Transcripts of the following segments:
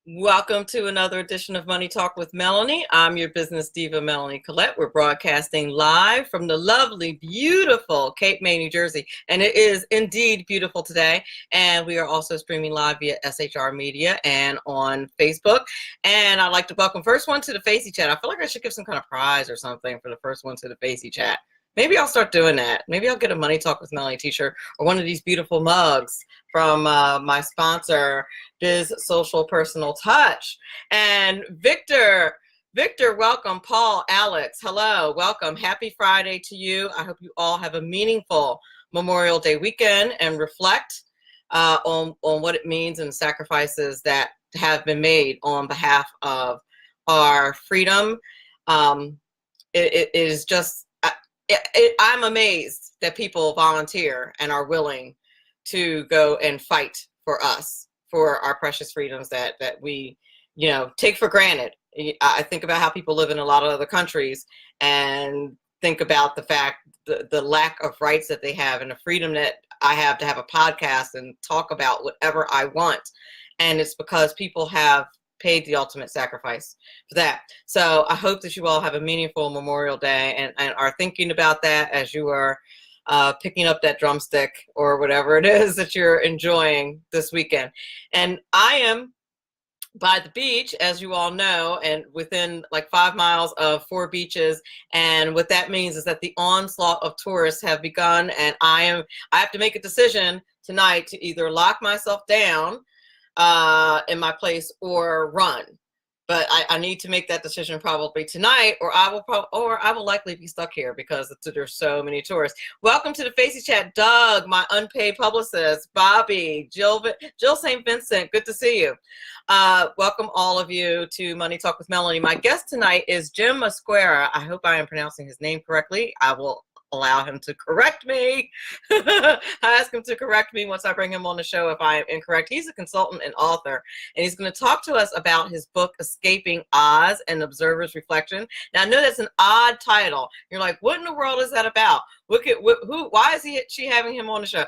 Welcome to another edition of Money Talk with Melanie. I'm your business diva, Melanie Collette. We're broadcasting live from the lovely, beautiful Cape May, New Jersey. And it is indeed beautiful today. And we are also streaming live via SHR Media and on Facebook. And I'd like to welcome first one to the Facey Chat. I feel like I should give some kind of prize or something for the first one to the Facey Chat. Maybe I'll start doing that. Maybe I'll get a Money Talk with Melanie t-shirt or one of these beautiful mugs from my sponsor, Biz Social Personal Touch. And Victor, welcome. Paul, Alex, hello, welcome. Happy Friday to you. I hope you all have a meaningful Memorial Day weekend and reflect on what it means and the sacrifices that have been made on behalf of our freedom. It is just, I'm amazed that people volunteer and are willing to go and fight for us, for our precious freedoms that we, take for granted. I think about how people live in a lot of other countries and think about the fact, the lack of rights that they have and the freedom that I have to have a podcast and talk about whatever I want. And it's because people have paid the ultimate sacrifice for that. So I hope that you all have a meaningful Memorial Day and are thinking about that as you are picking up that drumstick or whatever it is that you're enjoying this weekend. And I am by the beach, as you all know, and within like 5 miles of 4 beaches. And what that means is that the onslaught of tourists have begun. And I have to make a decision tonight to either lock myself down in my place or run. But I need to make that decision probably tonight, or I will likely be stuck here because there's so many tourists. Welcome to the Facey Chat, Doug, my unpaid publicist, Bobby, Jill St. Vincent. Good to see you. Welcome all of you to Money Talk with Melanie. My guest tonight is Jim Mosquera. I hope I am pronouncing his name correctly. I will allow him to correct me. I ask him to correct me once I bring him on the show if I am incorrect. He's a consultant and author, and he's going to talk to us about his book, Escaping Oz, An Observer's Reflection. Now, I know that's an odd title. You're like, what in the world is that about? Why is she having him on the show?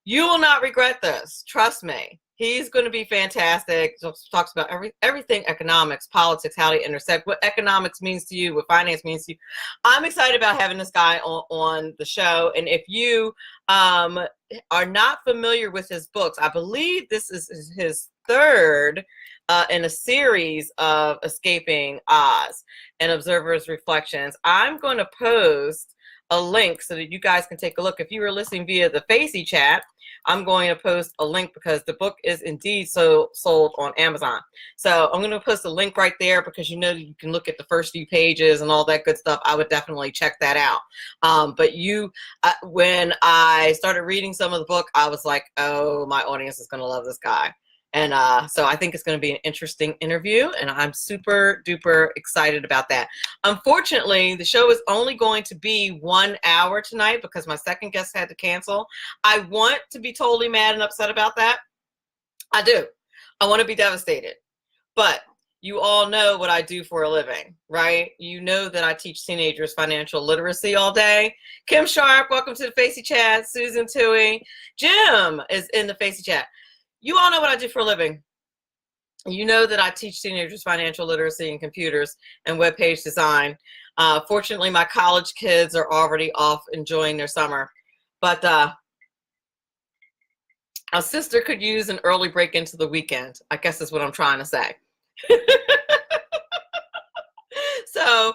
You will not regret this. Trust me. He's going to be fantastic. Talks about everything economics, politics, how they intersect, what economics means to you, what finance means to you. I'm excited about having this guy on the show. And if you are not familiar with his books, I believe this is his third in a series of Escaping Oz and Observer's Reflections. I'm going to post a link so that you guys can take a look. If you were listening via the Facey Chat, I'm going to post a link because the book is indeed sold on Amazon. So I'm going to post a link right there because you can look at the first few pages and all that good stuff. I would definitely check that out. But when I started reading some of the book, I was like, oh, my audience is going to love this guy. And so I think it's going to be an interesting interview, and I'm super duper excited about that. Unfortunately, the show is only going to be 1 hour tonight because my second guest had to cancel. I want to be totally mad and upset about that. I do. I want to be devastated. But you all know what I do for a living, right? You know that I teach teenagers financial literacy all day. Kim Sharp, welcome to the Facey Chat. Susan Tui. Jim is in the Facey Chat. You all know what I do for a living. You know that I teach teenagers financial literacy and computers and web page design. Fortunately, my college kids are already off enjoying their summer. But our sister could use an early break into the weekend, I guess is what I'm trying to say. So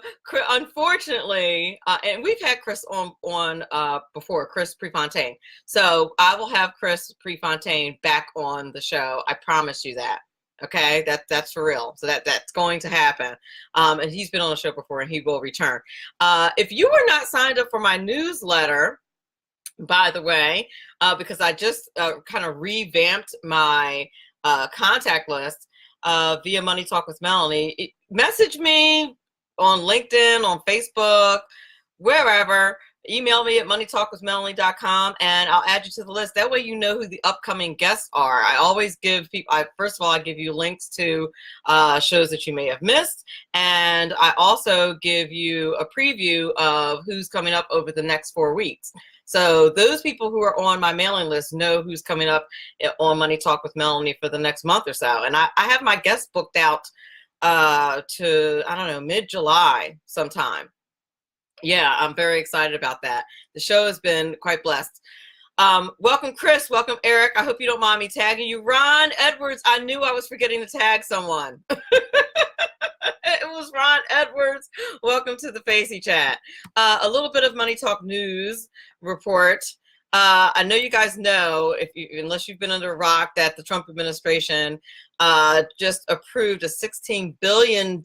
unfortunately, and we've had Chris on before, Chris Prefontaine. So I will have Chris Prefontaine back on the show. I promise you that. Okay, that's for real. So that's going to happen. And he's been on the show before, and he will return. If you were not signed up for my newsletter, by the way, because I just kind of revamped my contact list via Money Talk with Melanie, message me on LinkedIn, on Facebook, wherever. Email me at moneytalkwithmelanie.com and I'll add you to the list. That way you know who the upcoming guests are. I always give people, first of all, I give you links to shows that you may have missed. And I also give you a preview of who's coming up over the next 4 weeks. So those people who are on my mailing list know who's coming up on Money Talk with Melanie for the next month or so. And I have my guests booked out to, I don't know, mid-July sometime. Yeah, I'm very excited about that. The show has been quite blessed. Welcome, Chris. Welcome, Eric. I hope you don't mind me tagging you. Ron Edwards, I knew I was forgetting to tag someone. It was Ron Edwards. Welcome to the Facey Chat. A little bit of Money Talk news report. I know you guys know, unless you've been under a rock, that the Trump administration just approved a $16 billion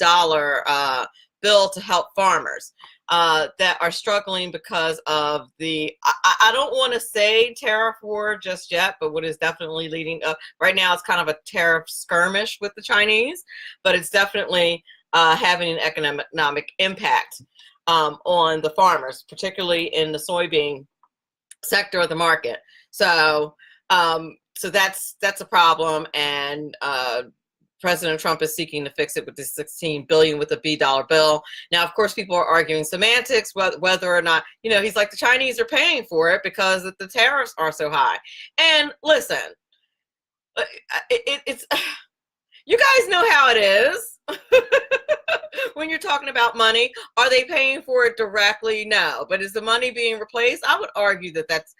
bill to help farmers that are struggling because of the, I don't want to say tariff war just yet, but what is definitely leading up right now, it's kind of a tariff skirmish with the Chinese, but it's definitely having an economic impact on the farmers, particularly in the soybean sector of the market. So that's a problem, and President Trump is seeking to fix it with this $16 billion with a $B bill. Now, of course, people are arguing semantics, whether or not, he's like, the Chinese are paying for it because the tariffs are so high. And listen, it's you guys know how it is. When you're talking about money, are they paying for it directly? No. But is the money being replaced? I would argue that that's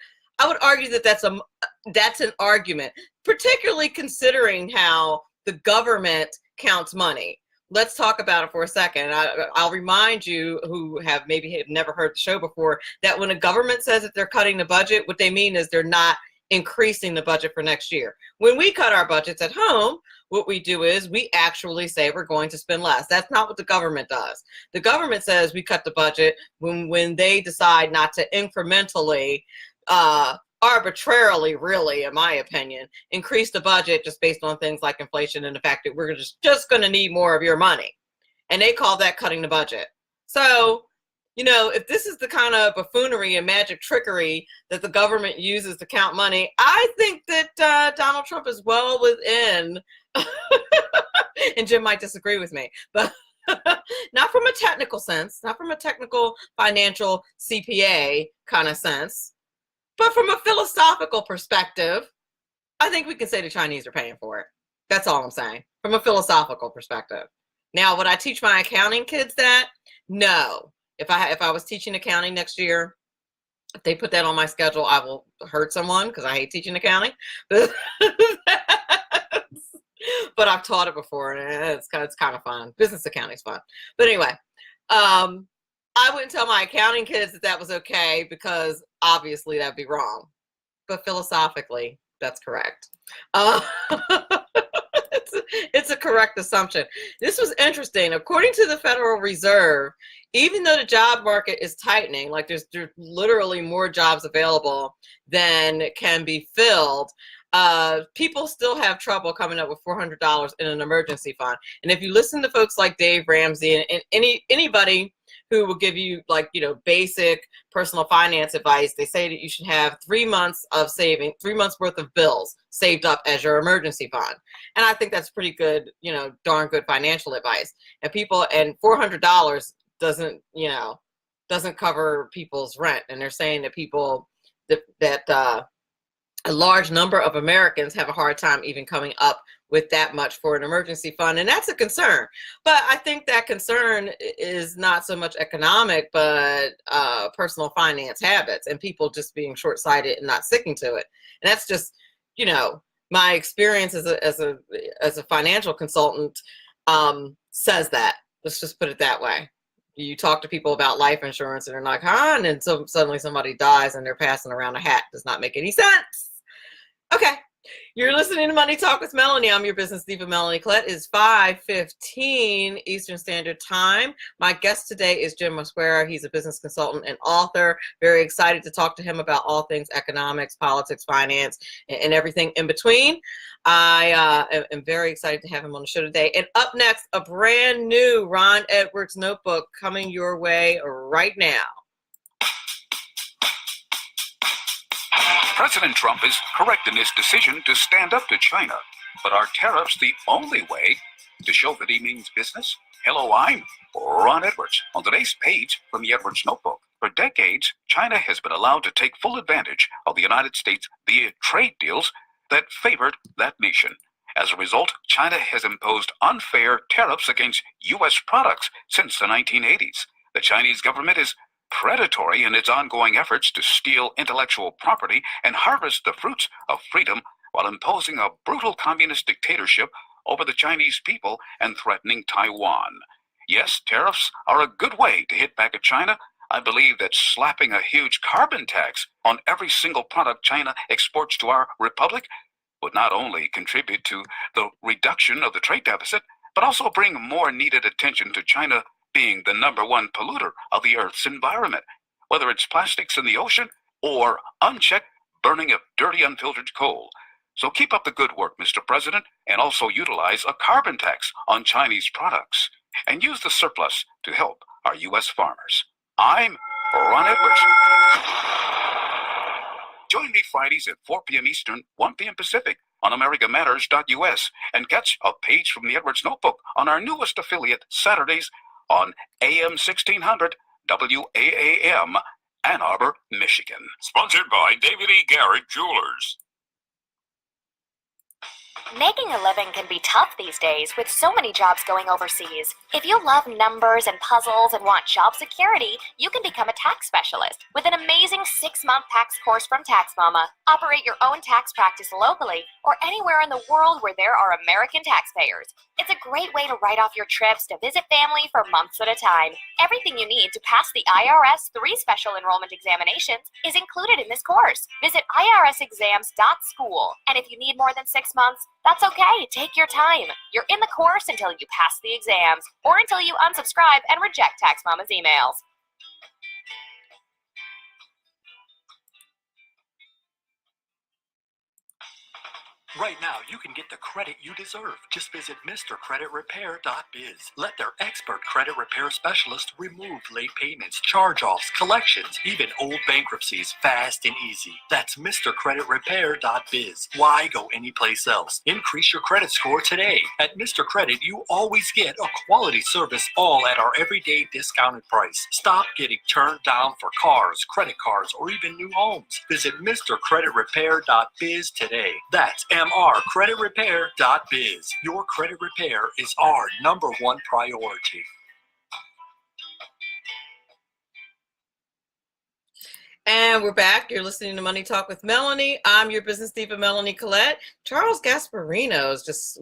an argument, particularly considering how the government counts money. Let's talk about it for a second. I'll remind you who have never heard the show before that when a government says that they're cutting the budget, what they mean is they're not increasing the budget for next year. When we cut our budgets at home, what we do is we actually say we're going to spend less. That's not what the government does. The government says we cut the budget when they decide not to incrementally, arbitrarily, really, in my opinion, increase the budget just based on things like inflation and the fact that we're just going to need more of your money. And they call that cutting the budget. So, if this is the kind of buffoonery and magic trickery that the government uses to count money, I think that Donald Trump is well within, and Jim might disagree with me, but not from a technical sense, not from a technical financial CPA kind of sense, but from a philosophical perspective, I think we can say the Chinese are paying for it. That's all I'm saying, from a philosophical perspective. Now, would I teach my accounting kids that? No. If I was teaching accounting next year, if they put that on my schedule, I will hurt someone because I hate teaching accounting. But I've taught it before, and it's kind of fun. Business accounting is fun. But anyway, I wouldn't tell my accounting kids that was okay because obviously that'd be wrong. But philosophically, that's correct. It's a correct assumption. This was interesting. According to the Federal Reserve, even though the job market is tightening, like there's literally more jobs available than can be filled, people still have trouble coming up with $400 in an emergency fund. And if you listen to folks like Dave Ramsey and anybody who will give you basic personal finance advice, they say that you should have 3 months of saving, 3 months worth of bills saved up as your emergency fund. And I think that's pretty good, darn good financial advice. And $400 doesn't cover people's rent. And they're saying that people that a large number of Americans have a hard time even coming up with that much for an emergency fund. And that's a concern. But I think that concern is not so much economic, but personal finance habits and people just being short-sighted and not sticking to it. And that's just, my experience as a financial consultant says that. Let's just put it that way. You talk to people about life insurance and they're like, huh? And then suddenly somebody dies and they're passing around a hat. Does not make any sense. Okay. You're listening to Money Talk with Melanie. I'm your business diva, Melanie Collette. It's 5:15 Eastern Standard Time. My guest today is Jim Mosquera. He's a business consultant and author. Very excited to talk to him about all things economics, politics, finance, and everything in between. I am very excited to have him on the show today. And up next, a brand new Ron Edwards notebook coming your way right now. President Trump is correct in his decision to stand up to China. But are tariffs the only way to show that he means business? Hello, I'm Ron Edwards. On today's page from the Edwards Notebook, For decades, China has been allowed to take full advantage of the United States via trade deals that favored that nation. As a result, China has imposed unfair tariffs against U.S. products since the 1980s. The Chinese government is predatory in its ongoing efforts to steal intellectual property and harvest the fruits of freedom while imposing a brutal communist dictatorship over the Chinese people and threatening Taiwan. Yes, tariffs are a good way to hit back at China. I believe that slapping a huge carbon tax on every single product China exports to our republic would not only contribute to the reduction of the trade deficit, but also bring more needed attention to China being the #1 polluter of the Earth's environment, whether it's plastics in the ocean or unchecked burning of dirty unfiltered coal. So keep up the good work, Mr. President, and also utilize a carbon tax on Chinese products, and use the surplus to help our U.S. farmers. I'm Ron Edwards. Join me Fridays at 4 p.m. Eastern, 1 p.m. Pacific on AmericaMatters.us, and catch a page from the Edwards Notebook on our newest affiliate Saturdays on AM 1600 WAAM, Ann Arbor, Michigan. Sponsored by David E. Garrett Jewelers. Making a living can be tough these days with so many jobs going overseas. If you love numbers and puzzles and want job security, you can become a tax specialist with an amazing 6-month tax course from Tax Mama. Operate your own tax practice locally or anywhere in the world where there are American taxpayers. It's a great way to write off your trips to visit family for months at a time. Everything you need to pass the IRS 3 special enrollment examinations is included in this course. Visit irsexams.school. And if you need more than 6 months, that's okay. Take your time. You're in the course until you pass the exams or until you unsubscribe and reject Tax Mama's emails. Right now, you can get the credit you deserve. Just visit MrCreditRepair.biz. Let their expert credit repair specialist remove late payments, charge-offs, collections, even old bankruptcies fast and easy. That's MrCreditRepair.biz. Why go anyplace else? Increase your credit score today. At Mr. Credit, you always get a quality service, all at our everyday discounted price. Stop getting turned down for cars, credit cards, or even new homes. Visit MrCreditRepair.biz today. That's MrCreditRepair.biz. Your credit repair is our #1 priority. And we're back. You're listening to Money Talk with Melanie. I'm your business diva, Melanie Collette. Charles Gasparino's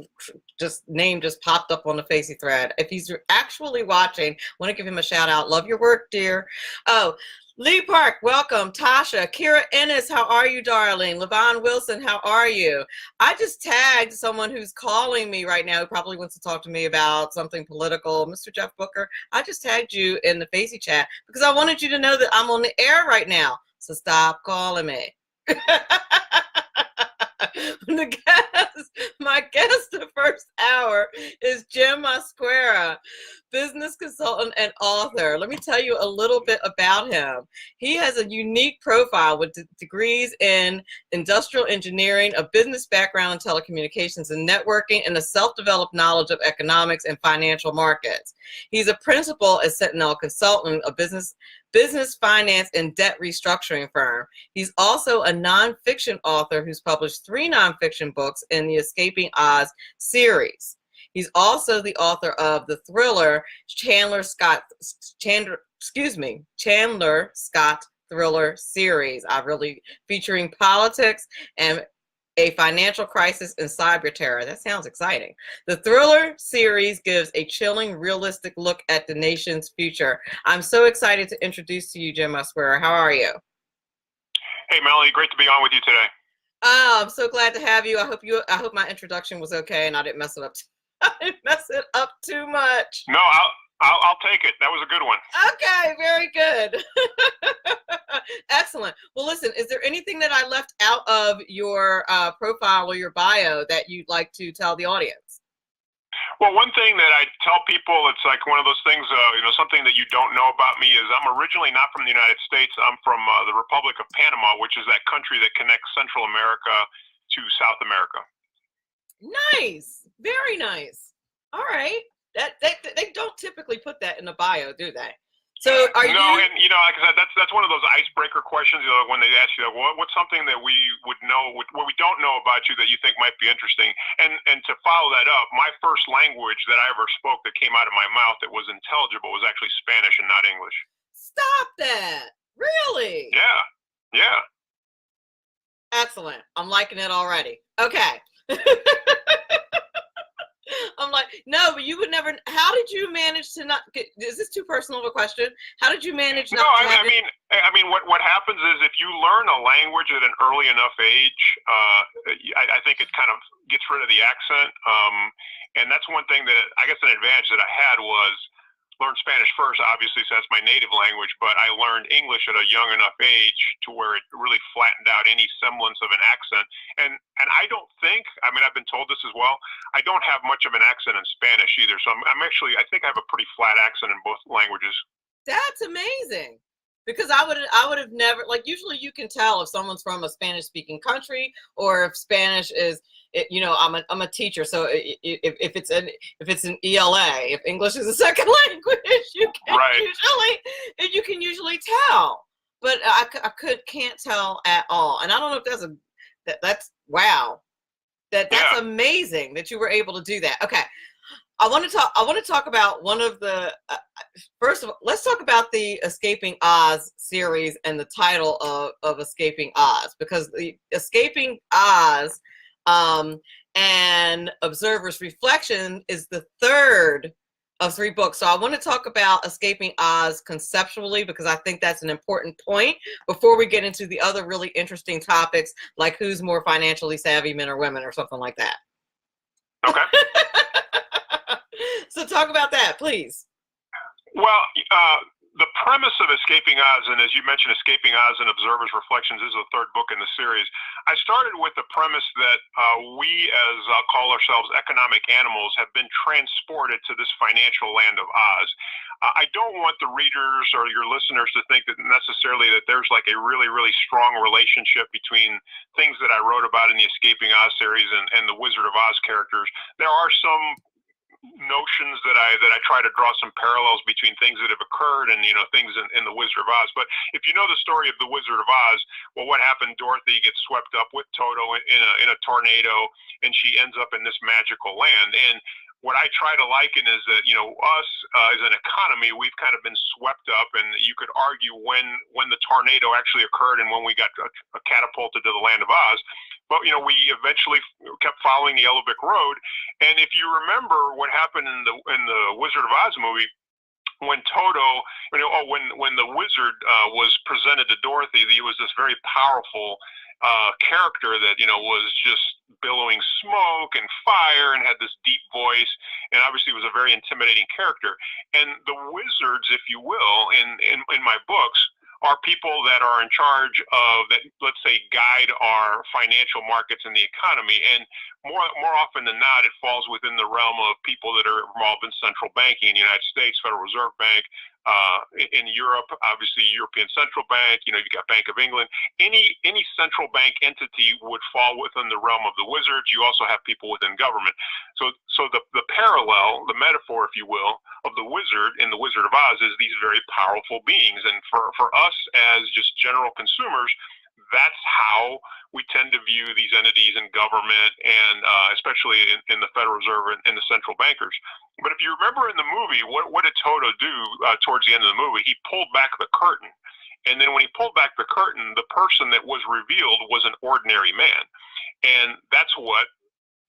name just popped up on the Facey thread. If he's actually watching, I want to give him a shout out. Love your work, dear. Oh, Lee Park, welcome. Tasha, Kira Ennis, how are you, darling? Levon Wilson, how are you? I just tagged someone who's calling me right now who probably wants to talk to me about something political. Mr. Jeff Booker, I just tagged you in the Facey chat because I wanted you to know that I'm on the air right now. So stop calling me. My guest the first hour is Jim Mosquera, business consultant and author. Let me tell you a little bit about him. He has a unique profile with degrees in industrial engineering, a business background in telecommunications and networking, and a self-developed knowledge of economics and financial markets. He's a principal at Sentinel Consulting, a business finance and debt restructuring firm. He's also a nonfiction author who's published 3 nonfiction books in the Escaping Oz series. He's also the author of the thriller Chandler Scott thriller series. Featuring politics and a financial crisis and cyber terror. That sounds exciting. The thriller series gives a chilling, realistic look at the nation's future. I'm so excited to introduce to you Jim Mosquera. How are you? Hey, Melanie, great to be on with you today. Oh, I'm so glad to have you. I hope my introduction was okay and I didn't mess it up. I didn't mess it up too much. No, I'll take it. That was a good one. Okay, very good. Excellent. Well, listen, is there anything that I left out of your profile or your bio that you'd like to tell the audience? Well, one thing that I tell people, it's like one of those things, something that you don't know about me is I'm originally not from the United States. I'm from the Republic of Panama, which is that country that connects Central America to South America. Nice. Very nice. All right. They don't typically put that in the bio, do they? So are No, and like I said, that's one of those icebreaker questions. When they ask you, what's something that we would know, what we don't know about you that you think might be interesting? And to follow that up, my first language that I ever spoke that came out of my mouth that was intelligible was actually Spanish and not English. Stop that! Really? Yeah, yeah. Excellent. I'm liking it already. Okay. I'm like, no, but you would never. How did you manage to not get? Is this too personal of a question? How did you manage not? No, to have I mean, what happens is if you learn a language at an early enough age, I think it kind of gets rid of the accent. And that's one thing that I guess an advantage that I had was learn Spanish first, obviously, so that's my native language, but I learned English at a young enough age to where it really flattened out any semblance of an accent. And I don't think, I mean, I've been told this as well, I don't have much of an accent in Spanish either. So I'm actually, I think I have a pretty flat accent in both languages. That's amazing. Because I would have never, like, usually you can tell if someone's from a Spanish speaking country or if Spanish is, I'm a teacher, so if it's an ELA, if English is a second language, you can usually tell. But I can't tell at all, and I don't know if that's wow, that's amazing that you were able to do that. Okay, I want to talk about one of the first of all, let's talk about the Escaping Oz series and the title of Escaping Oz, because the Escaping Oz and Observer's Reflection is the third of 3 books. So I want to talk about Escaping Oz conceptually, because I think that's an important point before we get into the other really interesting topics, like who's more financially savvy, men or women, or something like that. Okay. So talk about that, please. Well, the premise of Escaping Oz, and as you mentioned, Escaping Oz and Observer's Reflections is the third book in the series. I started with the premise that we, as I'll call ourselves, economic animals, have been transported to this financial land of Oz. I don't want the readers or your listeners to think that necessarily that there's like a really, really strong relationship between things that I wrote about in the Escaping Oz series and the Wizard of Oz characters. There are some notions that I try to draw some parallels between things that have occurred and things in the Wizard of Oz. But if you know the story of the Wizard of Oz, well, what happened? Dorothy gets swept up with Toto in a tornado, and she ends up in this magical land. And what I try to liken is that us as an economy, we've kind of been swept up, and you could argue when the tornado actually occurred and when we got catapulted to the land of Oz. But we eventually kept following the Yellow Brick Road, and if you remember what happened in the Wizard of Oz movie, when Toto, when the wizard was presented to Dorothy, he was this very powerful character that was just billowing smoke and fire and had this deep voice, and obviously was a very intimidating character. And the wizards, if you will, in my books, are people that are in charge of that, let's say, guide our financial markets and the economy. And more often than not, it falls within the realm of people that are involved in central banking in the United States, Federal Reserve Bank, in Europe, obviously European Central Bank, you've got Bank of England. Any central bank entity would fall within the realm of the wizards. You also have people within government. So the parallel, the metaphor, if you will, of the wizard in the Wizard of Oz is these very powerful beings. And for us as just general consumers, that's how we tend to view these entities in government, and especially in the Federal Reserve and the central bankers. But if you remember in the movie, what did Toto do towards the end of the movie? He pulled back the curtain. And then when he pulled back the curtain, the person that was revealed was an ordinary man. And that's what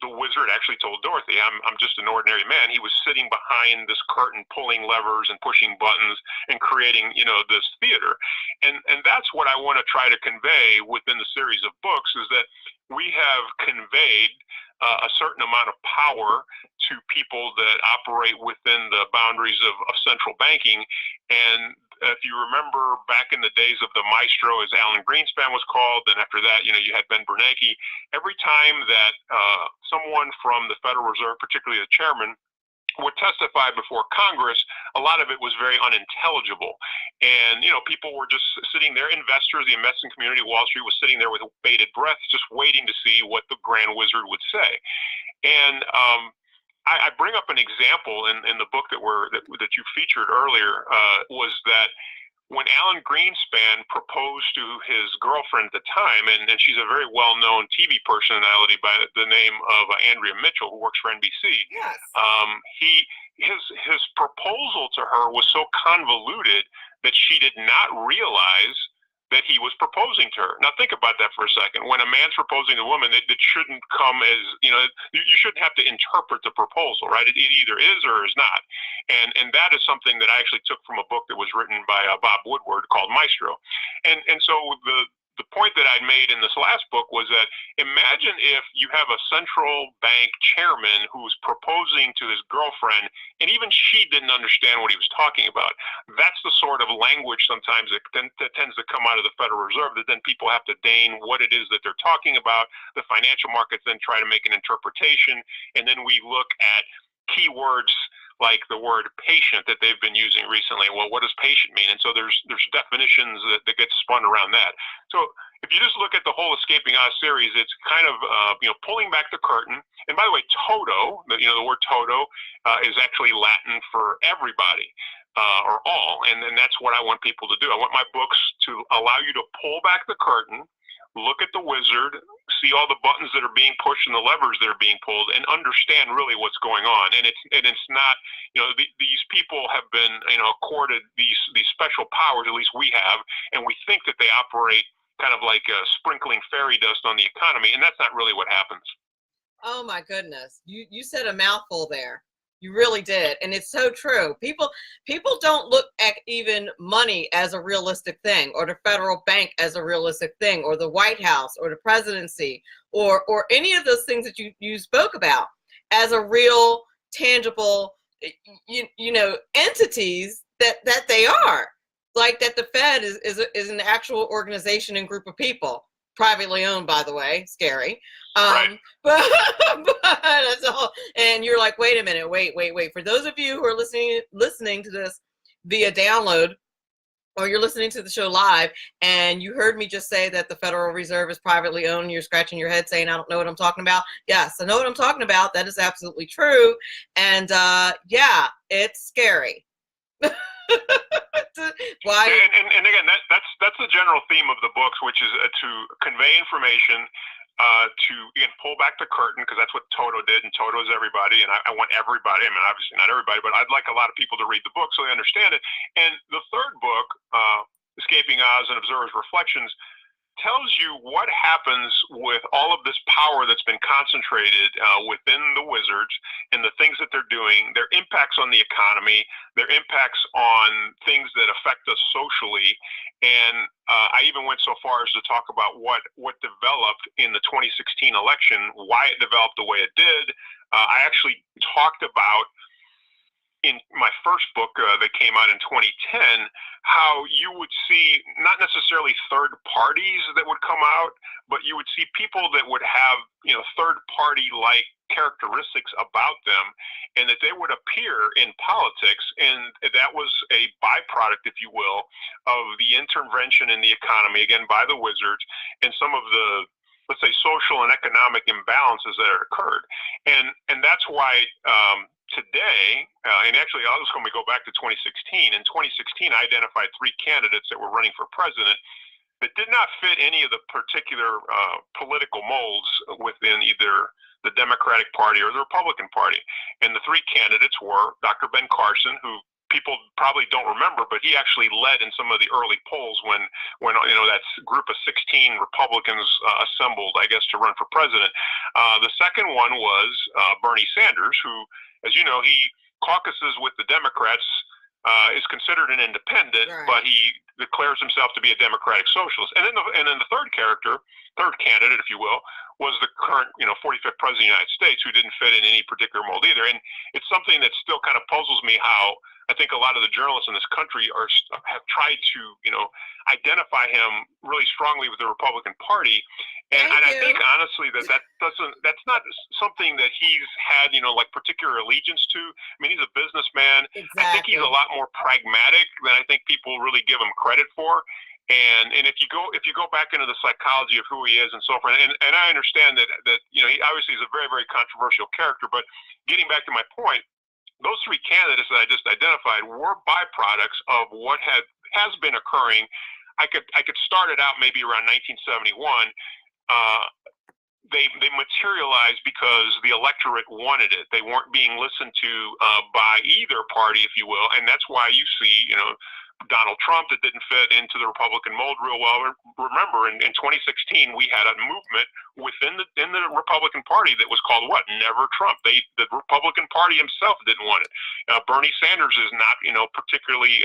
the wizard actually told Dorothy. I'm just an ordinary man. He was sitting behind this curtain, pulling levers and pushing buttons and creating, this theater. And that's what I want to try to convey within the series of books, is that we have conveyed a certain amount of power to people that operate within the boundaries of central banking. And if you remember back in the days of the Maestro, as Alan Greenspan was called, and after that, you had Ben Bernanke, every time that someone from the Federal Reserve, particularly the chairman, would testify before Congress, a lot of it was very unintelligible. And, people were just sitting there, investors, the investing community, Wall Street was sitting there with bated breath, just waiting to see what the Grand Wizard would say. And I bring up an example in the book that you featured earlier, was that when Alan Greenspan proposed to his girlfriend at the time, and she's a very well-known TV personality by the name of Andrea Mitchell, who works for NBC. Yes. His proposal to her was so convoluted that she did not realize that he was proposing to her. Now think about that for a second. When a man's proposing to a woman, it shouldn't come as, you shouldn't have to interpret the proposal, right? It either is or is not. And that is something that I actually took from a book that was written by Bob Woodward called Maestro. And so the point that I made in this last book was that imagine if you have a central bank chairman who's proposing to his girlfriend, and even she didn't understand what he was talking about. That's the sort of language sometimes that tends to come out of the Federal Reserve, that then people have to deign what it is that they're talking about. The financial markets then try to make an interpretation, and then we look at keywords like the word patient that they've been using recently. Well, what does patient mean? And so there's definitions that get spun around that. So if you just look at the whole Escaping Oz series, it's kind of pulling back the curtain. And by the way, toto, the word toto is actually Latin for everybody or all, and then that's what I want people to do. I want my books to allow you to pull back the curtain, look at the wizard, see all the buttons that are being pushed and the levers that are being pulled, and understand really what's going on. And it's not, these people have been, accorded these special powers, at least we have, and we think that they operate kind of like sprinkling fairy dust on the economy, and that's not really what happens. Oh my goodness, you said a mouthful there. You really did. And it's so true. People don't look at even money as a realistic thing, or the federal bank as a realistic thing, or the White House or the presidency or any of those things that you spoke about as a real tangible, entities that they are. Like that the Fed is an actual organization and group of people. Privately owned, by the way, scary. Right. But that's all. And you're like, wait a minute, wait. For those of you who are listening to this via download, or you're listening to the show live, and you heard me just say that the Federal Reserve is privately owned, and you're scratching your head saying, I don't know what I'm talking about. Yes, I know what I'm talking about. That is absolutely true. And yeah, it's scary. Why? And again, that's the general theme of the books, which is to convey information, to again pull back the curtain, because that's what Toto did, and Toto is everybody, and I want everybody. I mean, obviously not everybody, but I'd like a lot of people to read the book so they understand it. And the third book, Escaping Oz and Observer's Reflections, tells you what happens with all of this power that's been concentrated within the wizards and the things that they're doing, their impacts on the economy, their impacts on things that affect us socially. And I even went so far as to talk about what developed in the 2016 election, why it developed the way it did. I actually talked about, in my first book that came out in 2010, how you would see not necessarily third parties that would come out, but you would see people that would have, third party like characteristics about them, and that they would appear in politics. And that was a byproduct, if you will, of the intervention in the economy, again, by the wizards, and some of the, let's say, social and economic imbalances that occurred. And that's why today, and actually I'll just go back to 2016. In 2016, I identified 3 candidates that were running for president that did not fit any of the particular political molds within either the Democratic Party or the Republican Party. And the 3 candidates were Dr. Ben Carson, who people probably don't remember, but he actually led in some of the early polls when that group of 16 Republicans assembled, I guess, to run for president. The second one was Bernie Sanders, who, as you know, he caucuses with the Democrats, is considered an independent, right, but he declares himself to be a democratic socialist. And then the third candidate, if you will, was the current 45th president of the United States, who didn't fit in any particular mold either. And it's something that still kind of puzzles me, how I think a lot of the journalists in this country have tried to identify him really strongly with the Republican Party. And I think honestly that's not something that he's had like particular allegiance to. I mean, he's a businessman. Exactly. I think he's a lot more pragmatic than I think people really give him credit for. And if you go back into the psychology of who he is and so forth, and I understand that he obviously is a very, very controversial character, but getting back to my point, those three candidates that I just identified were byproducts of what has been occurring. I could start it out maybe around 1971. They materialized because the electorate wanted it. They weren't being listened to by either party, if you will, and that's why you see, Donald Trump that didn't fit into the Republican mold real well. Remember, in 2016, we had a movement within the Republican Party that was called what? Never Trump. The Republican Party himself didn't want it. Bernie Sanders is not, particularly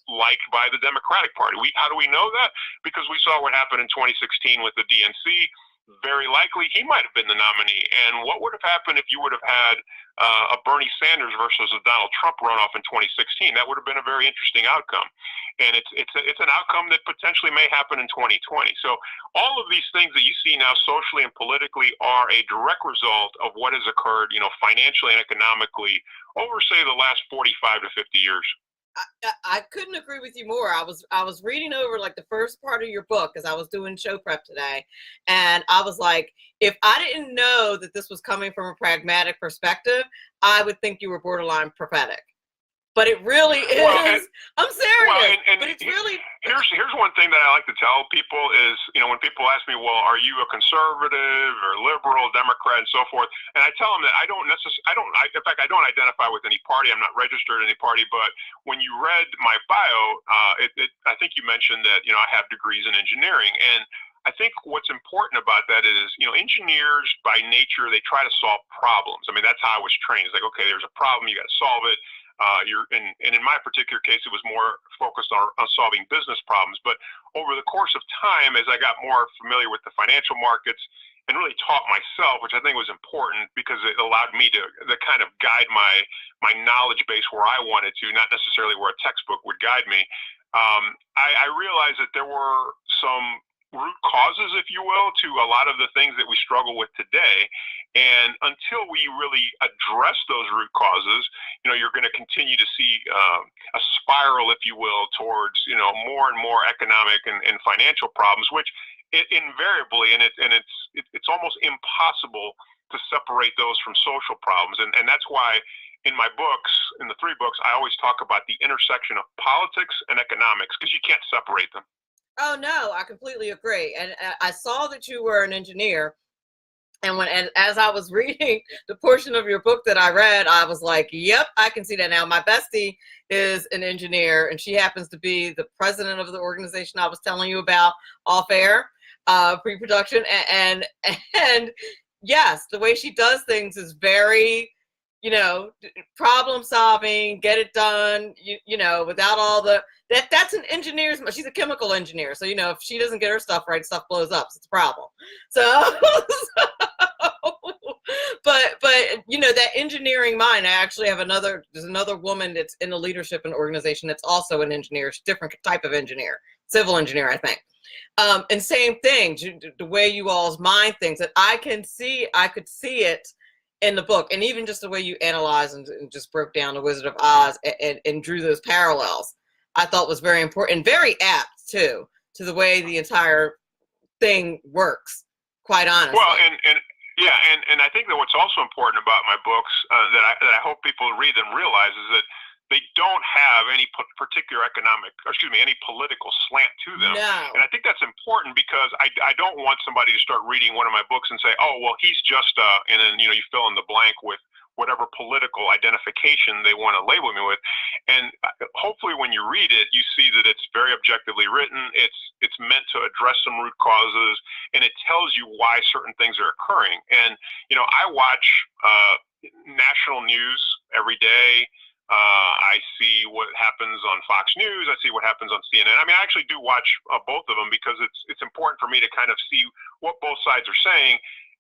liked by the Democratic Party. How do we know that? Because we saw what happened in 2016 with the DNC. Very likely he might have been the nominee. And what would have happened if you would have had a Bernie Sanders versus a Donald Trump runoff in 2016? That would have been a very interesting outcome. And it's an outcome that potentially may happen in 2020. So all of these things that you see now socially and politically are a direct result of what has occurred, financially and economically over, say, the last 45 to 50 years. I couldn't agree with you more. I was reading over like the first part of your book as I was doing show prep today, and I was like, if I didn't know that this was coming from a pragmatic perspective, I would think you were borderline prophetic. But it really is. Well, I'm serious. But it's really. Here's one thing that I like to tell people is, when people ask me, well, are you a conservative or liberal, Democrat, and so forth, and I tell them that in fact, I don't identify with any party. I'm not registered in any party. But when you read my bio, I think you mentioned that I have degrees in engineering, and I think what's important about that is, engineers by nature, they try to solve problems. I mean, that's how I was trained. It's like, okay, there's a problem, you got to solve it. And in my particular case, it was more focused on solving business problems. But over the course of time, as I got more familiar with the financial markets and really taught myself, which I think was important because it allowed me to kind of guide my knowledge base where I wanted to, not necessarily where a textbook would guide me. I realized that there were some root causes, if you will, to a lot of the things that we struggle with today. And until we really address those root causes, you're going to continue to see a spiral, if you will, towards, more and more economic and financial problems, which invariably, it's almost impossible to separate those from social problems. And that's why in my books, in the three books, I always talk about the intersection of politics and economics, because you can't separate them. Oh, no, I completely agree. And I saw that you were an engineer. And as I was reading the portion of your book that I read, I was like, yep, I can see that now. My bestie is an engineer, and she happens to be the president of the organization I was telling you about off air, pre-production. And yes, the way she does things is very, problem solving, get it done, without all the, that's an engineer's, she's a chemical engineer. So, if she doesn't get her stuff right, stuff blows up. So it's a problem. So, but that engineering mind, I actually have there's another woman that's in the leadership in an organization that's also an engineer, different type of engineer, civil engineer, I think. And same thing, the way you all's mind thinks, that I could see it in the book, and even just the way you analyze and just broke down the Wizard of Oz and drew those parallels, I thought was very important and very apt too to the way the entire thing works. Quite honestly. Well, and I think that what's also important about my books that I hope people read and realize is that they don't have any particular any political slant to them. No. And I think that's important because I don't want somebody to start reading one of my books and say, oh, well, he's just, and then, you fill in the blank with whatever political identification they want to label me with. And hopefully when you read it, you see that it's very objectively written. It's meant to address some root causes, and it tells you why certain things are occurring. And, I watch national news every day. I see what happens on Fox News. I see what happens on CNN. I mean, I actually do watch both of them because it's important for me to kind of see what both sides are saying.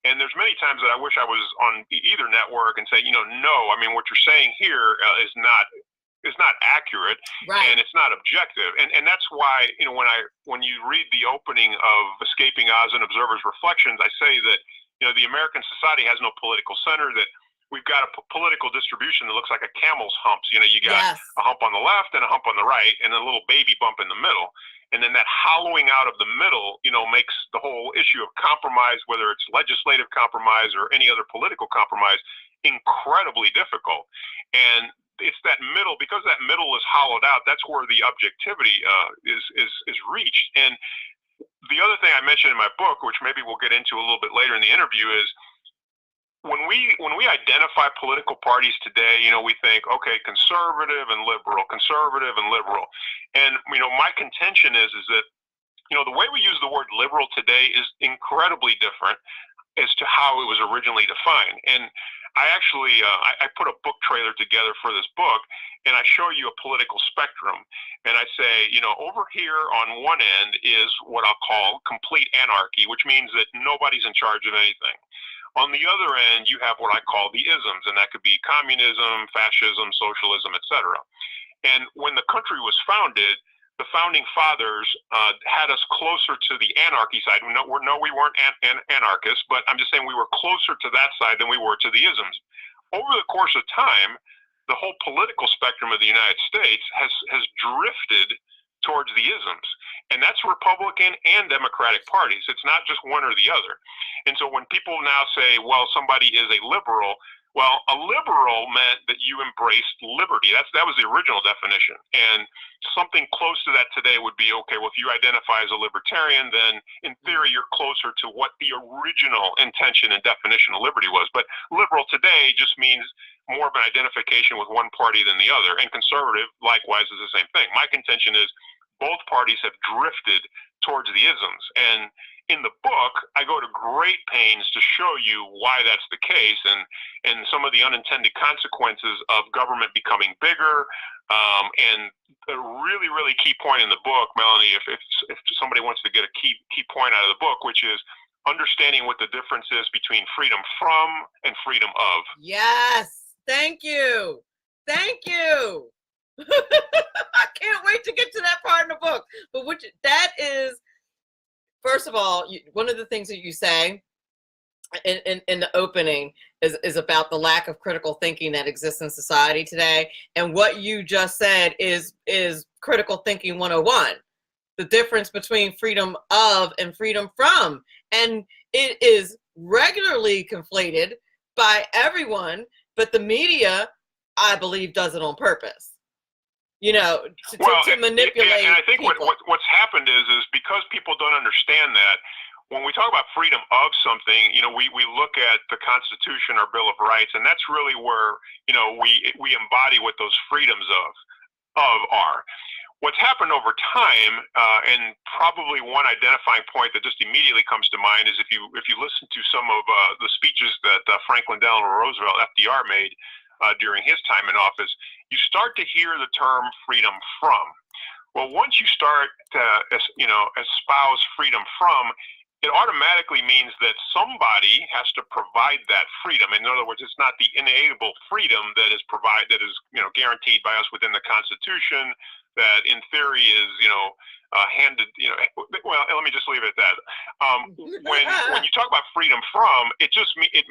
And there's many times that I wish I was on either network and say, no, I mean, what you're saying here is not accurate, right, and it's not objective. And that's why, when you read the opening of Escaping Oz and Observer's Reflections, I say that, the American society has no political center, that we've got a political distribution that looks like a camel's humps. You know, you got Yes. a hump on the left and a hump on the right and a little baby bump in the middle. And then that hollowing out of the middle, you know, makes the whole issue of compromise, whether it's legislative compromise or any other political compromise, incredibly difficult. And it's that middle, because that middle is hollowed out, that's where the objectivity is reached. And the other thing I mentioned in my book, which maybe we'll get into a little bit later in the interview, is when we identify political parties today, you know, we think, okay, conservative and liberal, and you know, my contention is that, you know, the way we use the word liberal today is incredibly different as to how it was originally defined. And I actually I put a book trailer together for this book, and I show you a political spectrum, and I say, you know, over here on one end is what I'll call complete anarchy, which means that nobody's in charge of anything. On the other end, you have what I call the isms, and that could be communism, fascism, socialism, etc. And when the country was founded, the founding fathers had us closer to the anarchy side. We weren't anarchists, but I'm just saying we were closer to that side than we were to the isms. Over the course of time, the whole political spectrum of the United States has drifted towards the isms, and that's Republican and Democratic parties. It's not just one or the other. And so when people now say, well, somebody is a liberal, well, a liberal meant that you embraced liberty. That was the original definition. And something close to that today would be, okay, well, if you identify as a libertarian, then in theory, you're closer to what the original intention and definition of liberty was. But liberal today just means more of an identification with one party than the other. And conservative, likewise, is the same thing. My contention is both parties have drifted towards the isms. And in the book, I go to great pains to show you why that's the case, and some of the unintended consequences of government becoming bigger. And a really, really key point in the book, Melanie, if somebody wants to get a key point out of the book, which is understanding what the difference is between freedom from and freedom of. Yes. Thank you. Thank you. I can't wait to get to that part in the book. But that is, first of all, one of the things that you say in the opening is about the lack of critical thinking that exists in society today. And what you just said is critical thinking 101. The difference between freedom of and freedom from. And it is regularly conflated by everyone, but the media, I believe, does it on purpose. You know, to manipulate. And I think what's happened is because people don't understand that, when we talk about freedom of something, you know, we look at the Constitution or Bill of Rights, and that's really where, you know, we embody what those freedoms of are. What's happened over time, and probably one identifying point that just immediately comes to mind is if you listen to some of the speeches that Franklin Delano Roosevelt, FDR, made during his time in office, you start to hear the term freedom from. Well, once you start to, espouse freedom from, it automatically means that somebody has to provide that freedom. In other words, it's not the inalienable freedom that is guaranteed by us within the Constitution, that in theory is, handed, well, let me just leave it at that. When you talk about freedom from, it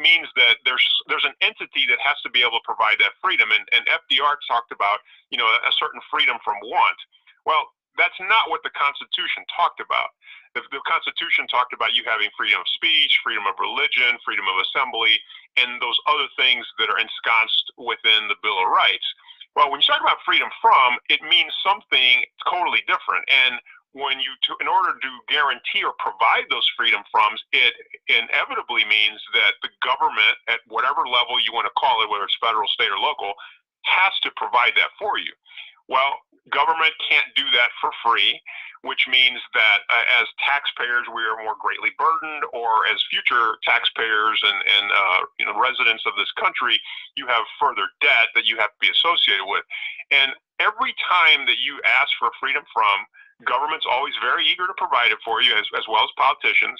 means that there's an entity that has to be able to provide that freedom. And FDR talked about, a certain freedom from want. Well, that's not what the Constitution talked about. The Constitution talked about you having freedom of speech, freedom of religion, freedom of assembly, and those other things that are ensconced within the Bill of Rights. Well, when you talk about freedom from, it means something totally different. And in order to guarantee or provide those freedom froms, it inevitably means that the government, at whatever level you want to call it, whether it's federal, state, or local, has to provide that for you. Well, government can't do that for free, which means that as taxpayers, we are more greatly burdened, or as future taxpayers and residents of this country, you have further debt that you have to be associated with. And every time that you ask for freedom from, government's always very eager to provide it for you, as well as politicians.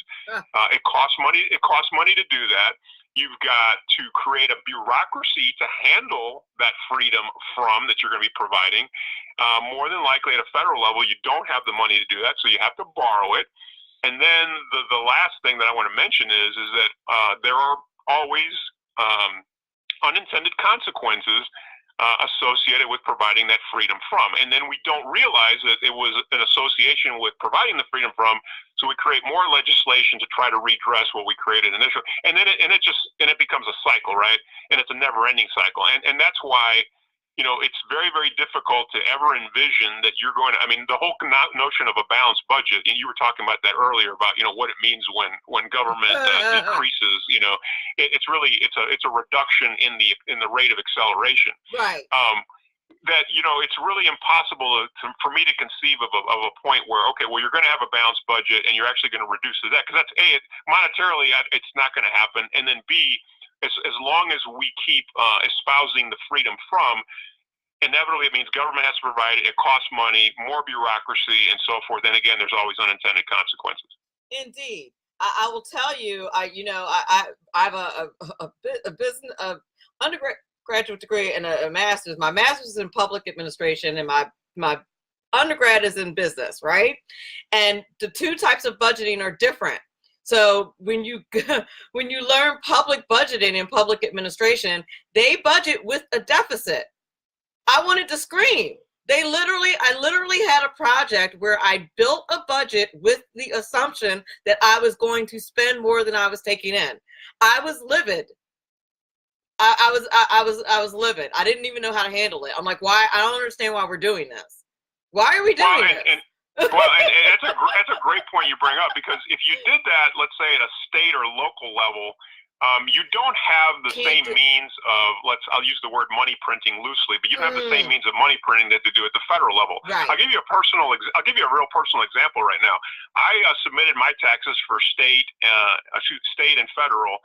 It costs money. It costs money to do that. You've got to create a bureaucracy to handle that freedom from that you're going to be providing. More than likely, at a federal level, you don't have the money to do that, so you have to borrow it. And then the last thing that I want to mention is that there are always unintended consequences associated with providing that freedom from. And then we don't realize that it was an association with providing the freedom from, so we create more legislation to try to redress what we created initially. And then it becomes a cycle, right? And it's a never-ending cycle. And that's why, it's very, very difficult to ever envision that you're going to, the whole notion of a balanced budget, and you were talking about that earlier about, what it means when government decreases, it's really, it's a reduction in the rate of acceleration. Right. That, it's really impossible for me to conceive of a point where, okay, well, you're going to have a balanced budget and you're actually going to reduce the debt, because that's monetarily, it's not going to happen. And then B, as long as we keep espousing the freedom from, inevitably it means government has to provide it. It costs money, more bureaucracy, and so forth. And again, there's always unintended consequences. Indeed, I will tell you. I have a business undergraduate degree and a master's. My master's is in public administration, and my undergrad is in business. Right, and the two types of budgeting are different. So when you learn public budgeting and public administration, they budget with a deficit. I wanted to scream. I literally had a project where I built a budget with the assumption that I was going to spend more than I was taking in. I was livid. I was livid. I didn't even know how to handle it. I'm like, why? I don't understand why we're doing this. Why are we doing this? And that's a great point you bring up, because if you did that, let's say at a state or local level, you don't have the same means of, I'll use the word money printing loosely, but you don't have the same means of money printing that they do at the federal level. Right. I'll give you a real personal example right now. I submitted my taxes for state and federal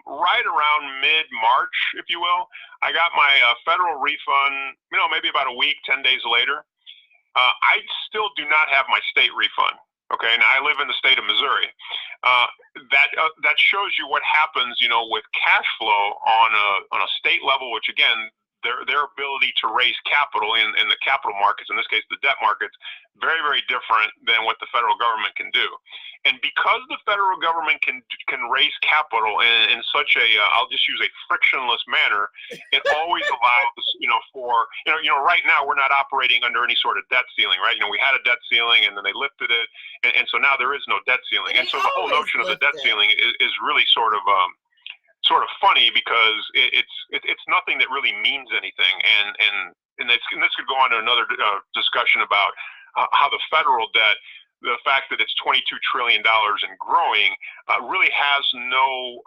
right around mid-March, if you will. I got my federal refund, maybe about a week, 10 days later. I still do not have my state refund. Okay, now I live in the state of Missouri. That shows you what happens, with cash flow on a state level, which again, their ability to raise capital in the capital markets, in this case the debt markets, very, very different than what the federal government can do. And because the federal government can raise capital in such a I'll just use a frictionless manner, it always allows for right now we're not operating under any sort of debt ceiling, right? We had a debt ceiling and then they lifted it, and so now there is no debt ceiling. And so the whole notion of the debt ceiling is really sort of funny, because it's nothing that really means anything, and this could go on to another discussion about how the federal debt, the fact that it's $22 trillion and growing, really has no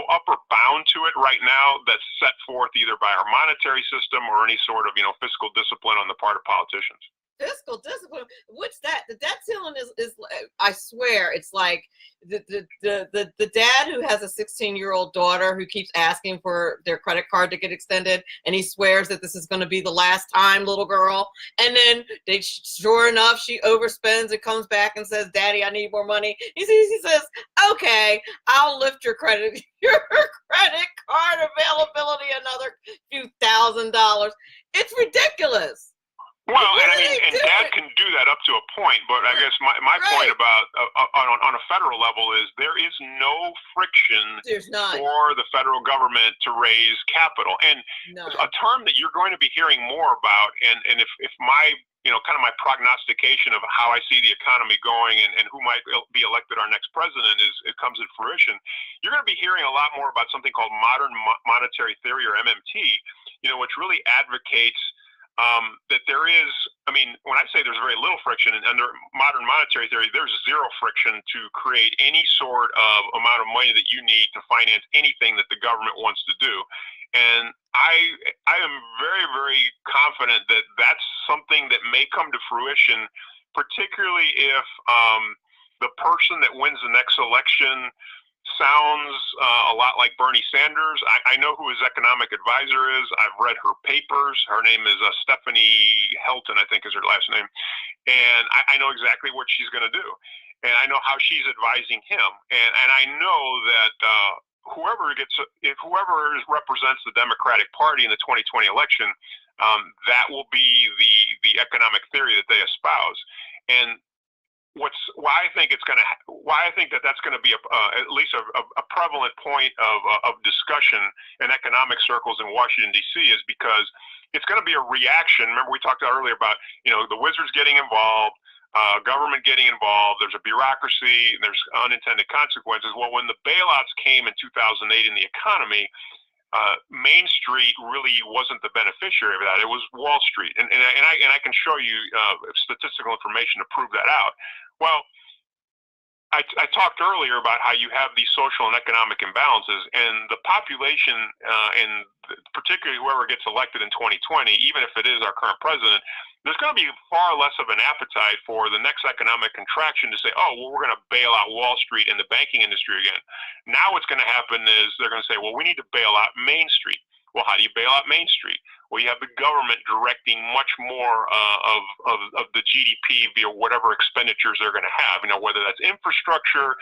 upper bound to it right now that's set forth either by our monetary system or any sort of fiscal discipline on the part of politicians. Fiscal discipline. What's that? The debt ceiling is I swear, it's like the dad who has a 16-year-old daughter who keeps asking for their credit card to get extended, and he swears that this is going to be the last time, little girl. And then sure enough, she overspends and comes back and says, "Daddy, I need more money." He says, "Okay, I'll lift your credit card availability another few $1,000s." It's ridiculous. Well, and Dad can do that up to a point, but I guess my point about on a federal level is there is no friction for the federal government to raise capital. And a term that you're going to be hearing more about, and if my kind of my prognostication of how I see the economy going and who might be elected our next president it comes in fruition, you're going to be hearing a lot more about something called modern monetary theory, or MMT, which really advocates that there is, when I say there's very little friction, and under modern monetary theory, there's zero friction to create any sort of amount of money that you need to finance anything that the government wants to do. And I am very, very confident that that's something that may come to fruition, particularly if the person that wins the next election sounds a lot like Bernie Sanders. I know who his economic advisor is. I've read her papers. Her name is Stephanie Helton, I think is her last name. And I know exactly what she's going to do. And I know how she's advising him. And I know that whoever represents the Democratic Party in the 2020 election, that will be the economic theory that they espouse. And why I think that's going to be at least a prevalent point of discussion in economic circles in Washington D.C. is because it's going to be a reaction. Remember, we talked earlier about the wizards getting involved, government getting involved. There's a bureaucracy, and there's unintended consequences. Well, when the bailouts came in 2008 in the economy, Main Street really wasn't the beneficiary of that. It was Wall Street, and I can show you statistical information to prove that out. Well, I talked earlier about how you have these social and economic imbalances, and the population, and particularly whoever gets elected in 2020, even if it is our current president, there's going to be far less of an appetite for the next economic contraction to say, oh, well, we're going to bail out Wall Street and the banking industry again. Now what's going to happen is they're going to say, well, we need to bail out Main Street. Well, how do you bail out Main Street? Well, you have the government directing much more of the GDP via whatever expenditures they're going to have. Whether that's infrastructure,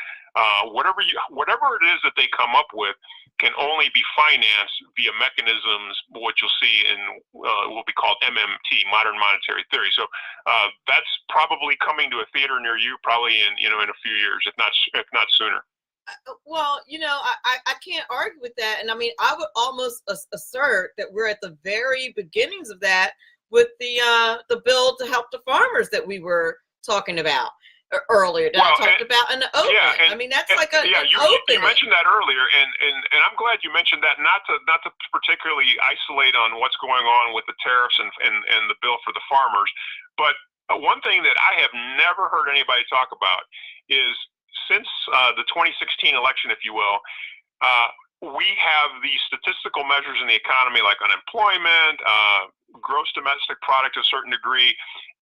whatever it is that they come up with, can only be financed via mechanisms, what you'll see in what will be called MMT, modern monetary theory. So that's probably coming to a theater near you, probably in a few years, if not sooner. Well, I can't argue with that. And I mean, I would almost assert that we're at the very beginnings of that with the bill to help the farmers that we were talking about earlier, that I talked about in the open. Yeah, I mean, that's like an you mentioned that earlier, and I'm glad you mentioned that, not to particularly isolate on what's going on with the tariffs and the bill for the farmers, but one thing that I have never heard anybody talk about is, since the 2016 election, if you will, we have these statistical measures in the economy like unemployment, gross domestic product to a certain degree,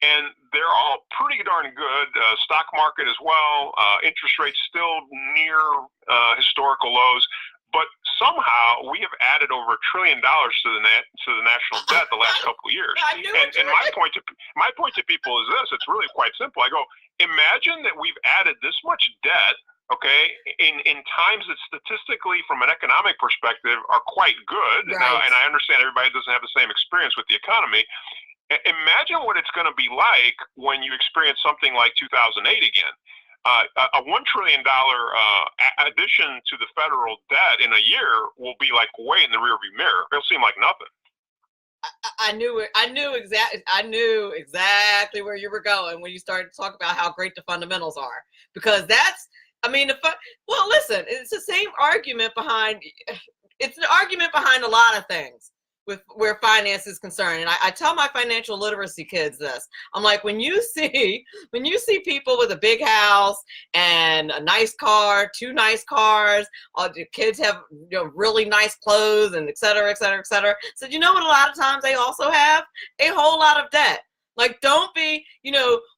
and they're all pretty darn good. Stock market as well, interest rates still near historical lows, but somehow we have added over $1 trillion to the national debt the last couple of years. And my point to people is this: it's really quite simple. I go, imagine that we've added this much debt, okay, in times that statistically, from an economic perspective, are quite good. Right. Now, and I understand everybody doesn't have the same experience with the economy. Imagine what it's going to be like when you experience something like 2008 again. A $1 trillion addition to the federal debt in a year will be like way in the rearview mirror. It'll seem like nothing. I knew it. I knew exactly where you were going when you started to talk about how great the fundamentals are, because that's, I mean, well, listen, it's the same argument behind. It's an argument behind a lot of things with where finance is concerned. And I tell my financial literacy kids this. I'm like, when you see people with a big house and a nice car, 2 nice cars, all the kids have really nice clothes, and et cetera, et cetera, et cetera. So you know what? A lot of times they also have a whole lot of debt. Like, don't be,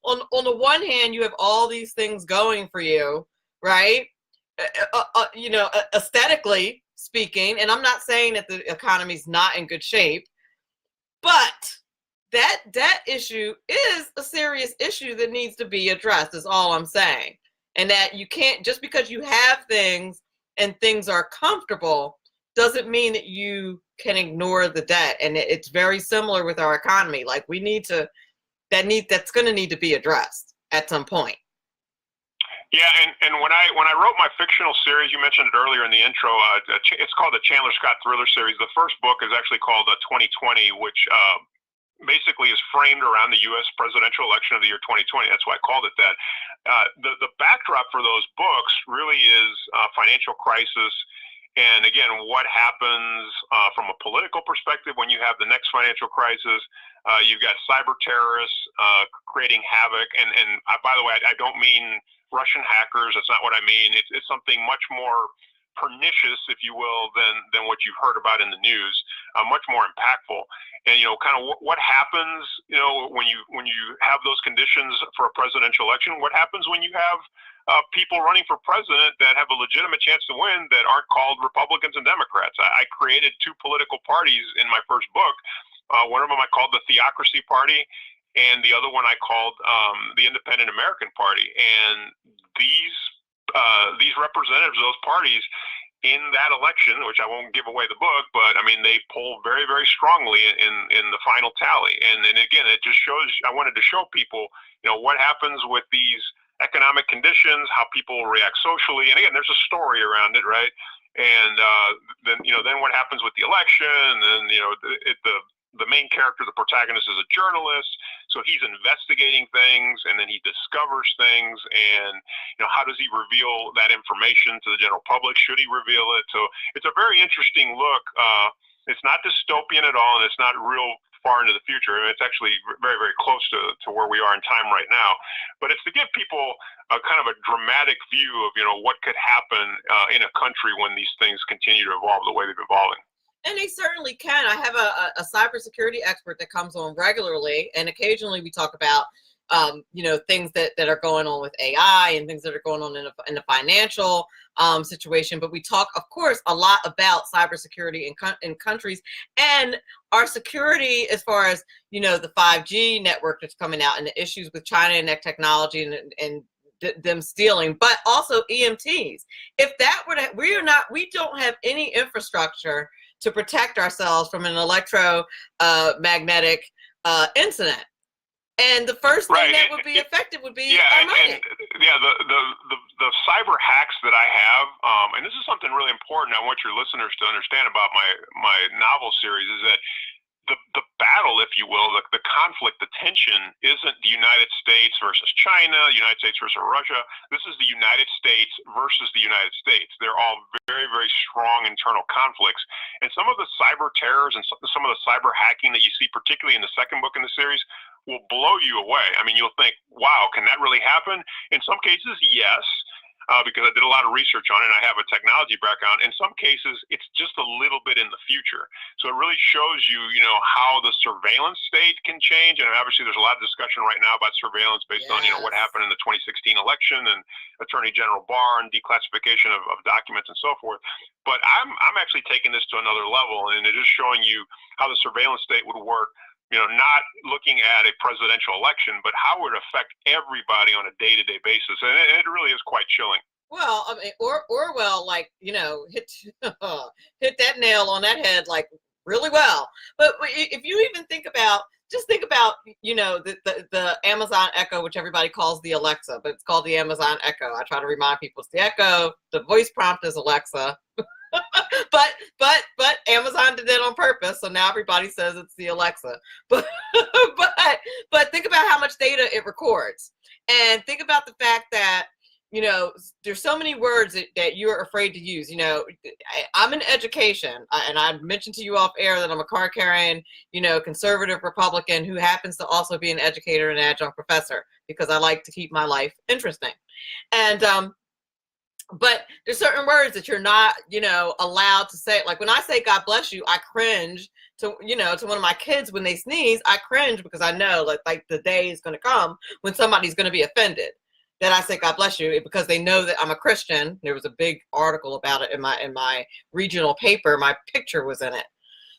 on the one hand, you have all these things going for you, right? Aesthetically speaking, and I'm not saying that the economy's not in good shape, but that debt issue is a serious issue that needs to be addressed, is all I'm saying. And that you can't, just because you have things and things are comfortable, doesn't mean that you can ignore the debt. And it's very similar with our economy. Like, that's going to need to be addressed at some point. Yeah, and when I wrote my fictional series, you mentioned it earlier in the intro, it's called the Chandler Scott Thriller series. The first book is actually called 2020, which basically is framed around the U.S. presidential election of the year 2020. That's why I called it that. The backdrop for those books really is financial crisis. And again, what happens from a political perspective when you have the next financial crisis? You've got cyber terrorists creating havoc. And by the way, I don't mean Russian hackers. That's not what I mean. It's something much more pernicious, if you will, than what you've heard about in the news. Much more impactful. And kind of what happens, when you have those conditions for a presidential election. What happens when you have people running for president that have a legitimate chance to win that aren't called Republicans and Democrats? I created 2 political parties in my first book. One of them I called the Theocracy Party, and the other one I called the Independent American Party. And these representatives of those parties in that election, which I won't give away the book, but I mean, they poll very, very strongly in the final tally. And then again, it just shows, I wanted to show people, what happens with these economic conditions, how people react socially, and again, there's a story around it, right? And then what happens with the election, and the main character, the protagonist, is a journalist, so he's investigating things, and then he discovers things, and how does he reveal that information to the general public? Should he reveal it? So it's a very interesting look. It's not dystopian at all, and it's not real far into the future. And it's actually very, very close to where we are in time right now. But it's to give people a kind of a dramatic view of what could happen in a country when these things continue to evolve the way they've evolving. And they certainly can. I have a cybersecurity expert that comes on regularly, and occasionally we talk about things that are going on with AI and things that are going on in the financial situation. But we talk, of course, a lot about cybersecurity in countries and our security as far as, the 5G network that's coming out and the issues with China and that technology and them stealing, but also EMTs. If that were to, we don't have any infrastructure to protect ourselves from an electromagnetic incident. And the first thing that would be affected would be our money. The cyber hacks that I have, and this is something really important I want your listeners to understand about my novel series, is that the battle, if you will, the conflict, the tension isn't the United States versus China, the United States versus Russia. This is the United States versus the United States. They're all very, very strong internal conflicts. And some of the cyber terrors and some of the cyber hacking that you see, particularly in the second book in the series, will blow you away. I mean, you'll think, wow, can that really happen? In some cases, yes. Because I did a lot of research on it, and I have a technology background. In some cases, it's just a little bit in the future. So it really shows you, how the surveillance state can change. And obviously, there's a lot of discussion right now about surveillance based on, what happened in the 2016 election and Attorney General Barr and declassification of documents and so forth. But I'm actually taking this to another level, and it is showing you how the surveillance state would work. Not looking at a presidential election, but how it would affect everybody on a day-to-day basis. And it really is quite chilling. Well, I mean, Orwell, hit that nail on that head, really well. But if you even think about, the Amazon Echo, which everybody calls the Alexa, but it's called the Amazon Echo. I try to remind people it's the Echo. The voice prompt is Alexa. but Amazon did that on purpose, so now everybody says it's the Alexa. But think about how much data it records, and think about the fact that there's so many words that you're afraid to use. I'm in education, and I mentioned to you off air that I'm a card carrying, conservative Republican who happens to also be an educator and adjunct professor because I like to keep my life interesting, and but there's certain words that you're not, allowed to say. Like when I say God bless you, I cringe to one of my kids when they sneeze. I cringe because I know like the day is going to come when somebody's going to be offended that I say God bless you, because they know that I'm a Christian. There was a big article about it in my regional paper. My picture was in it.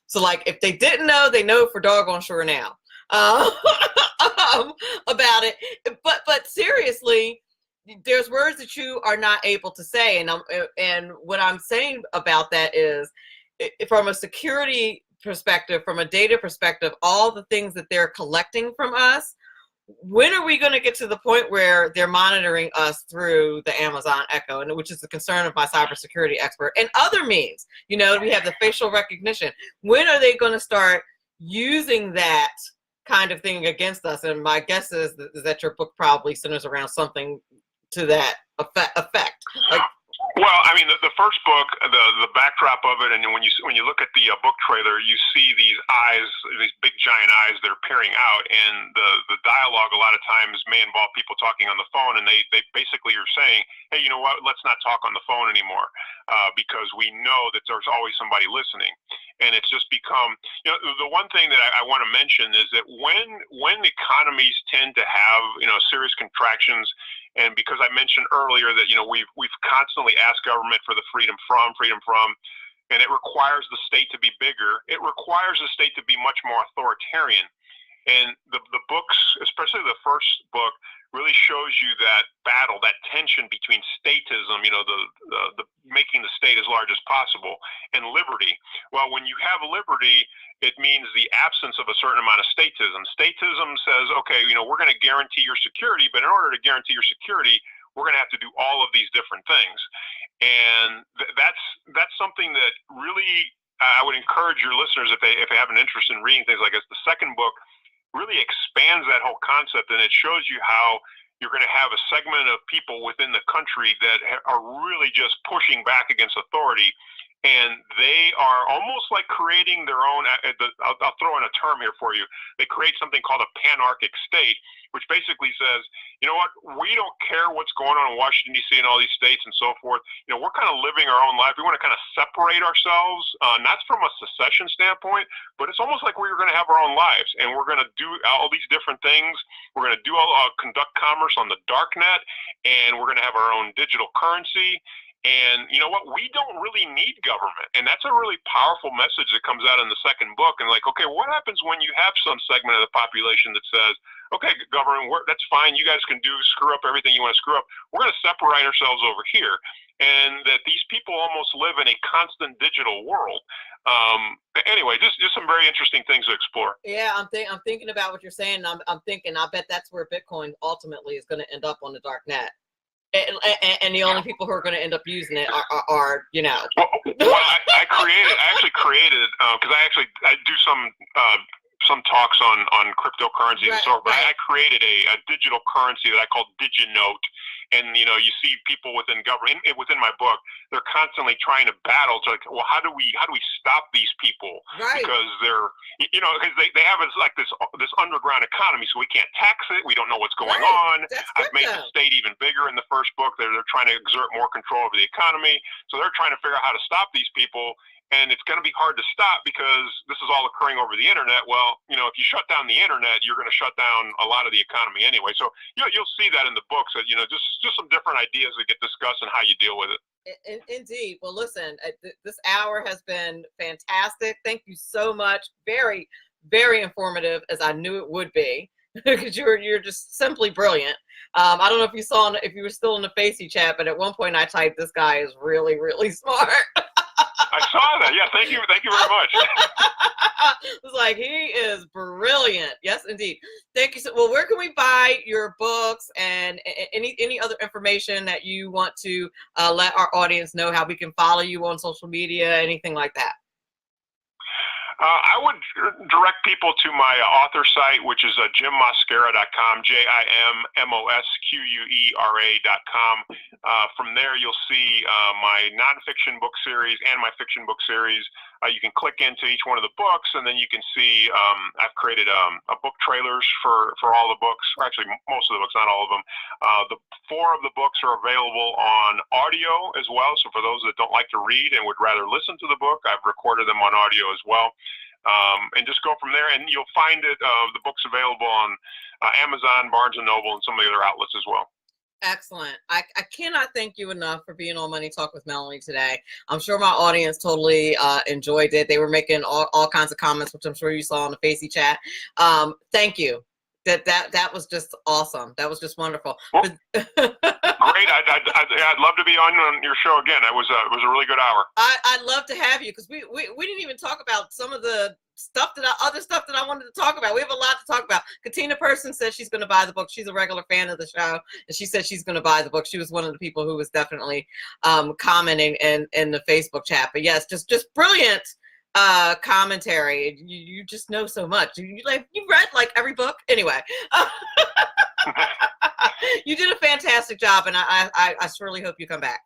So like if they didn't know, they know for doggone sure now about it. But seriously, there's words that you are not able to say, and what I'm saying about that is, from a security perspective, from a data perspective, all the things that they're collecting from us. When are we going to get to the point where they're monitoring us through the Amazon Echo, and which is the concern of my cybersecurity expert and other means? We have the facial recognition. When are they going to start using that kind of thing against us? And my guess is that your book probably centers around something to that effect. Well, I mean, the first book, the backdrop of it, and when you look at the book trailer, you see these eyes, these big giant eyes that are peering out, and the dialogue a lot of times may involve people talking on the phone, and they basically are saying, hey, you know what, let's not talk on the phone anymore, because we know that there's always somebody listening. And it's just become, the one thing that I want to mention is that when economies tend to have, serious contractions, and because I mentioned earlier that, we've constantly asked government for the freedom from, and it requires the state to be bigger. It requires the state to be much more authoritarian. And the books, especially the first book, really shows you that battle, that tension between statism, the making the state as large as possible, and liberty. Well, when you have liberty, it means the absence of a certain amount of statism. Statism says, okay, we're going to guarantee your security, but in order to guarantee your security, we're going to have to do all of these different things. And that's something that really I would encourage your listeners, if they have an interest in reading things like this. The second book really expands that whole concept, and it shows you how you're going to have a segment of people within the country that are really just pushing back against authority, and they are almost like creating their own, I'll throw in a term here for you, they create something called a panarchic state, which basically says, you know what, we don't care what's going on in Washington, D.C. and all these states and so forth. We're kind of living our own life. We want to kind of separate ourselves, not from a secession standpoint, but it's almost like we're going to have our own lives, and we're going to do all these different things. We're going to conduct commerce on the dark net, and we're going to have our own digital currency. And you know what? We don't really need government. And that's a really powerful message that comes out in the second book. And like, okay, what happens when you have some segment of the population that says, okay, government, that's fine. You guys can screw up everything you want to screw up. We're going to separate ourselves over here. And that these people almost live in a constant digital world. Anyway, just some very interesting things to explore. Yeah, I'm thinking about what you're saying. I'm thinking, I bet that's where Bitcoin ultimately is going to end up, on the dark net. And the only people who are going to end up using it are Well, I actually created because I do some talks on cryptocurrencies and so forth. Right. I created a digital currency that I call DigiNote. And you see people within government, within my book, they're constantly trying to battle. It's like, well, how do we stop these people? Right. Because they're, because they have this underground economy, so we can't tax it. We don't know what's going on. I've made the state even bigger in the first book. They're trying to exert more control over the economy, so they're trying to figure out how to stop these people. And it's going to be hard to stop because this is all occurring over the internet. Well, if you shut down the internet, you're going to shut down a lot of the economy anyway. So you'll see that in the books, that just some different ideas that get discussed and how you deal with it. Indeed. Well, listen, this hour has been fantastic. Thank you so much. Very, very informative, as I knew it would be, because you're just simply brilliant. I don't know if you were still in the Facey chat, but at one point I typed, "This guy is really, really smart." I saw that. Yeah, thank you very much. It was like, he is brilliant. Yes, indeed. Thank you. Well, where can we buy your books and any other information that you want to let our audience know, how we can follow you on social media, anything like that? I would direct people to my author site, which is jimmosquera.com, JIMMOSQUERA.com. From there, you'll see my nonfiction book series and my fiction book series. You can click into each one of the books, and then you can see I've created a book trailers for all the books, or actually most of the books, not all of them. The 4 of the books are available on audio as well. So for those that don't like to read and would rather listen to the book, I've recorded them on audio as well. And just go from there, and you'll find the book's available on Amazon, Barnes & Noble, and some of the other outlets as well. Excellent. I cannot thank you enough for being on Money Talk with Melanie today. I'm sure my audience totally enjoyed it. They were making all kinds of comments, which I'm sure you saw in the Facey chat. Thank you. That was just awesome. That was just wonderful. Well, great. I'd love to be on your show again. It was a really good hour. I'd love to have you, because we didn't even talk about some of the other stuff that I wanted to talk about. We have a lot to talk about. Katina Person says she's going to buy the book. She's a regular fan of the show, and she said she's going to buy the book. She was one of the people who was definitely commenting in the Facebook chat. But yes, just brilliant commentary. You just know so much. You read like every book anyway. You did a fantastic job, and I surely hope you come back.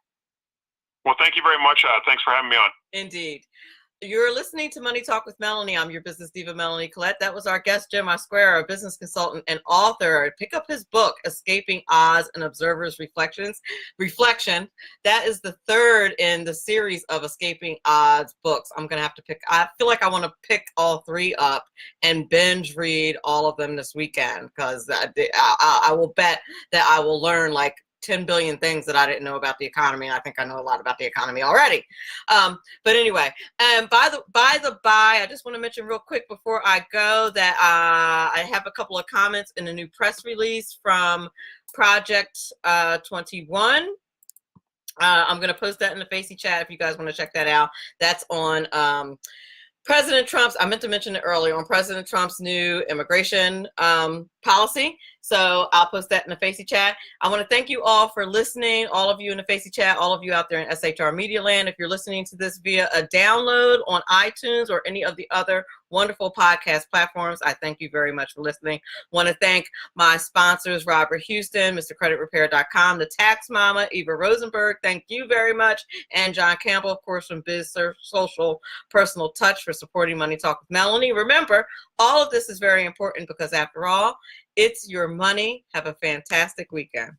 Well, thank you very much. Thanks for having me on. Indeed. You're listening to Money Talk with Melanie. I'm your business diva, Melanie Collette. That was our guest, Jim Mosquera, a business consultant and author. Pick up his book, Escaping Oz, An Observer's Reflection. That is the 3rd in the series of Escaping Oz books. I'm going to have to pick. I feel like I want to pick all 3 up and binge read all of them this weekend, because I will bet that I will learn like 10 billion things that I didn't know about the economy. And I think I know a lot about the economy already. But anyway, and by the by, I just want to mention real quick before I go that I have a couple of comments in a new press release from Project 21. I'm going to post that in the Facey chat if you guys want to check that out. That's on President Trump's, I meant to mention it earlier, on President Trump's new immigration policy. So I'll post that in the Facey chat. I want to thank you all for listening, all of you in the Facey chat, all of you out there in SHR Media Land. If you're listening to this via a download on iTunes or any of the other wonderful podcast platforms, I thank you very much for listening. Want to thank my sponsors, Robert Houston, MrCreditRepair.com, the Tax Mama, Eva Rosenberg, thank you very much, and John Campbell, of course, from Biz Social Personal Touch for supporting Money Talk with Melanie. Remember, all of this is very important because after all, it's your money. Have a fantastic weekend.